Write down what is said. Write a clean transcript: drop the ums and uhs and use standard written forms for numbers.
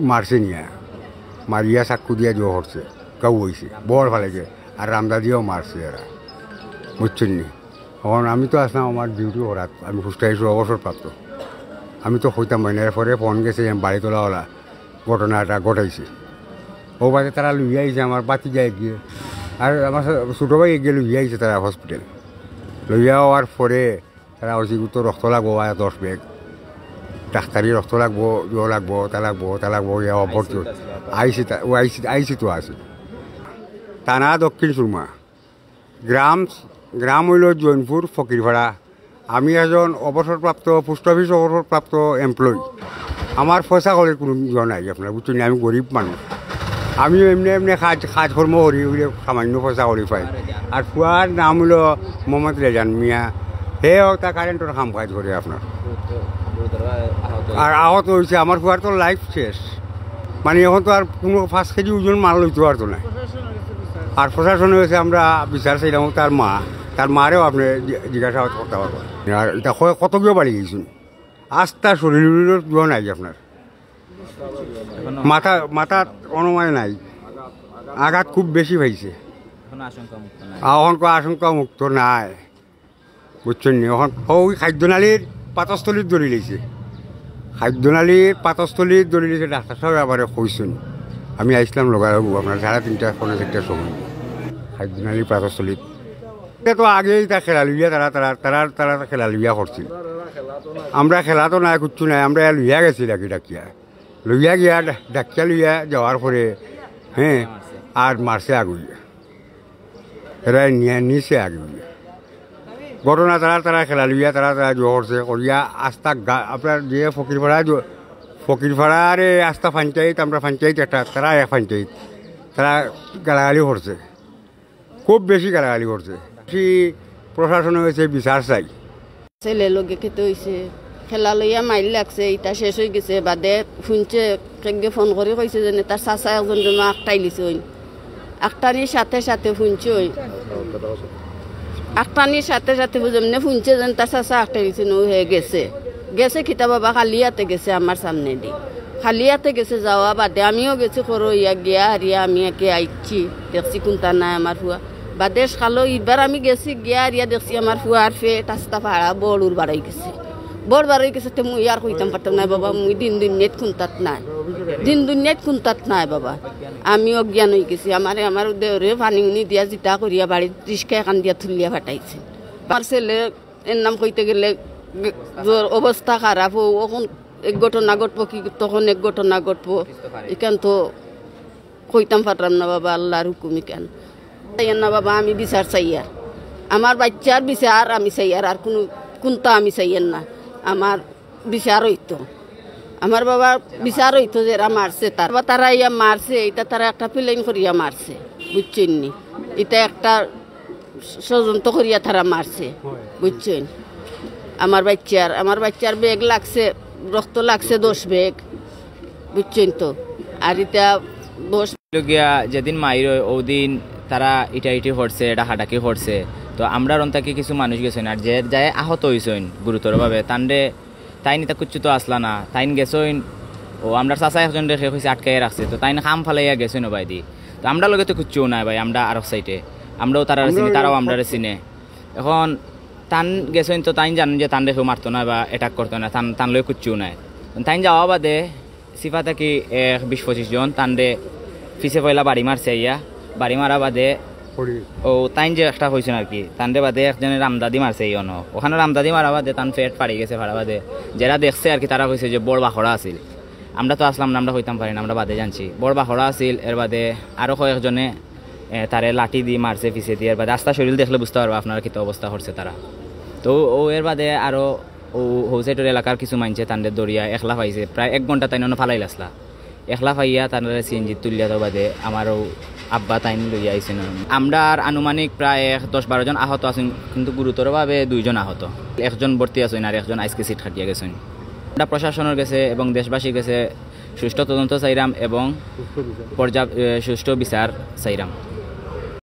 মারছে নিয়ে মারিয়া চাকু দিয়া জো করছে গাও হয়েছে বড় ভালেছে আর রামদা দিয়েও মারছে এরা বুঝছেন নি এখন আমি তো আসলাম আমার ডিউটি করাত আমি সুস্থ হয়েছি অবসরপ্রাপ্ত আমি তো হইতাম এর পরে ফোন গেছে বাড়ি তোলাওয়ালা ঘটনাটা ঘটাইছে ও বাদে তারা লুইয়া আইছে আমার বাতি যায় গিয়ে আর আমার ছোটো ভাই গিয়ে লুইয়া আইছে তারা হসপিটাল লইয়া হওয়ার পরে তারা হয়েছে তো রক্ত লাগবো 10 ব্যাগ ডাক্তারি রক্ত লাগবো ইয়ে লাগবো তা লাগবো ভর্তি আইসি ও আইসি তো আছে থানা দক্ষিণ সুরমা গ্রাম হইল জৈনপুর ফকিরপাড়া আমি একজন অবসরপ্রাপ্ত পোস্ট অফিস অবসরপ্রাপ্ত এমপ্লয়ি আমার পয়সা করে কোনো ইয়ে নাই আপনার বুঝছেন আমি গরিব মানুষ আমি এমনি কাজকর্ম করি সামান্য পয়সা করি পাই আর ফুয়ার নাম হইল মোহাম্মদ রেজান মিয়া সেও তা কারেন্টের কাম কাজ করে আপনার আর আহত হয়েছে আমার ফুয়ার তো লাইফ শেষ মানে এখন তো আর কোনো 5 কেজি ওজন মাল লইতে পারতো না আর প্রশাসন হয়েছে আমরা বিচার চাইলাম তার মারেও আপনি জিজ্ঞাসা করতে পারবেন আর এটা কত কেউ বাড়ি গেছেন আস্থা শরীরের কেউ নাই আপনার মাথা অনুমায় নাই আঘাত খুব বেশি পাইছে এখন আশঙ্কা মুক্ত নাই বুঝছেন নি এখন ওই খাদ্যনালীর পাতস্থলীর ধরে লেছে খাদ্যনালীর পাতস্থলীর ধরে লেছে ডাক্তার সাহেব আবার কইছেন আমি আইসলাম লগাবো আপনার 3:30 পৌনে 4টার সময় খাদ্যনালীর পাতস্থলীর তো আগেই তা খেলা লইয়া তারা খেলা লইয়া করছিল আমরা খেলা তো নাই কিচ্ছু নাই আমরা লইয়া গেছি ডাকিয়া লইয়া গিয়া ডাকিয়া লইয়া যাওয়ার পরে হ্যাঁ আর মারছে আগুইয়া এরা নিচে আগুইয়া ঘটনা তারা খেলা লইয়া তারা জোর করছে করিয়া আস্থা আপনার যে ফকিরপাড়ারে আস্থা পঞ্চায়েত আমরা পঞ্চায়েত একটা তারা এক পঞ্চায়েত তারা গালাগালি করছে খুব বেশি গালাগালি করছে বেশি প্রশাসন হয়েছে বিচার চাই ছেলে লগে খেতে হয়েছে খেলা লইয়া মাইল লাগছে ইটা শেষ হয়ে গেছে বাদে শুনছে কেগে ফোন করে কইছে যে তার চাচা একজন জন্য আটটাই লিছে ওই আটটানির সাথে সাথে শুনছে ওই আটটানির সাথে সাথে যেমনি শুনছে যেন তার চাচা আটটাই লিছে নো হয়ে গেছে খিতা বাবা খালিয়াতে গেছে আমার সামনে দি খালিয়াতে গেছে যাওয়া বাদে আমিও গেছি করো ইয়া গিয়া হারিয়া আমি একে আইছি দেখছি কোনটা নাই আমার ফুয়া বাদেশ খালো এবার আমি গেছি গিয়া হারিয়া দেখছি আমার ফুয়ার ফে টাস্তা পাড়া বড়ুর বাড়াই গেছে তো মুই আর কইতাম পারতাম না বাবা মুই দিন নেট খুনতাত নাই বাবা আমি অজ্ঞান হয়ে গেছি আমার দেহরে পানি উনি দিয়া জিতা করিয়া বাড়ির রিস্কা এখান দিয়া থুলিয়া ফাটাইছে আমার ছেলে এর নাম কইতে গেলে অবস্থা খারাপ ওখন এক ঘটনা ঘটবো কি তখন এক ঘটনা ঘটবো এখান তো কইতাম পারতাম না বাবা আল্লাহর হুকুমি কেন না বাবা আমি বিচার চাইয়ার আমার বাচ্চার বিচার আমি চাইয়ার আর কোনটা আমি চাইয়ার না আমার বিচার হইতো আমার বাবা বিচার হইতো যে এরা মারছে তারা ইয়া মারছে এটা তারা একটা প্লেন করিয়া মারছে বুঝছেন নি এটা একটা ষড়যন্ত্র করিয়া তারা মারছে বুঝছেন আমার বাচ্চার ব্যাগ লাগছে রক্ত লাগছে 10 ব্যাগ বুঝছেন তো আর এটা 10 গিয়া যেদিন মাইর ওদিন তারা ইটি করছে ডাকাডাকি করছে তো আমরা রন্তাকে কিছু মানুষ গেছেন আর যে যায় আহত হয়েছেন গুরুতরভাবে তাইনি তা কুচ্ছু তো আসলা না তাইন গেছেন ও আমরা চাচা একজন রেখে হয়েছে আটকাইয়া রাখছে তো তাইন খাম ফালাইয়া গেছেন ভাই দি তো আমরা লগে তো কুচ্ছুও নাই ভাই আমরা আরো সাইডে আমরাও তারা চিনি তারাও আমরা চিনে এখন তান গেছেন তো তাইন জানেন যে তান রেখেও মারতো না বা অ্যাটাক করতো না তান লগে কুচ্ছুও নাই তাইন যাওয়া বাদে সিফা থাকি 20-25 জন তানরে পিছে পয়লা বাড়ি মারছে ইয়া বাড়ি মারা বাদে ও তাইন যে একটা হয়েছেন আর কি তানরে বাদে একজনের রামদাদি মারছে ওখানে রামদাদি মারা বাদে তান পেট পাড়ি গেছে ভাড়া বাদে যারা দেখছে আর কি তারা কইছে যে বড় বাখড়া আছিল আমরা তো আসলাম না আমরা হইতাম পারি না আমরা বাদে জানছি বড় বাখড়া আছিল এর বাদে আরও কয়েকজনে তারে লাঠি দিয়ে মারছে পিছে দিয়ে এর বাদে আস্তা শরীর দেখলে বুঝতে পারবো আপনারা কী অবস্থা করছে তারা তো ও এর বাদে আরও ও হৌসাইটের এলাকার কিছু মানছে তানদের দরিয়া একলা পাইছে প্রায় 1 ঘন্টা তাই ফালাই লাসলা একলা পাইয়া তারা সিএনজি তুলিয়া তো বাদে আমারও আব্বা তাইন লইয়া আইছেন আমরা আর আনুমানিক প্রায় 10-12 জন আহত আছেন কিন্তু গুরুতরভাবে 2 জন আহত একজন ভর্তি আছেন আর একজন আইসকে সিট খাটিয়া গেছেন আমরা প্রশাসনের কাছে এবং দেশবাসীর কাছে সুষ্ঠু তদন্ত চাইরাম এবং সুষ্ঠু বিচার চাইরাম।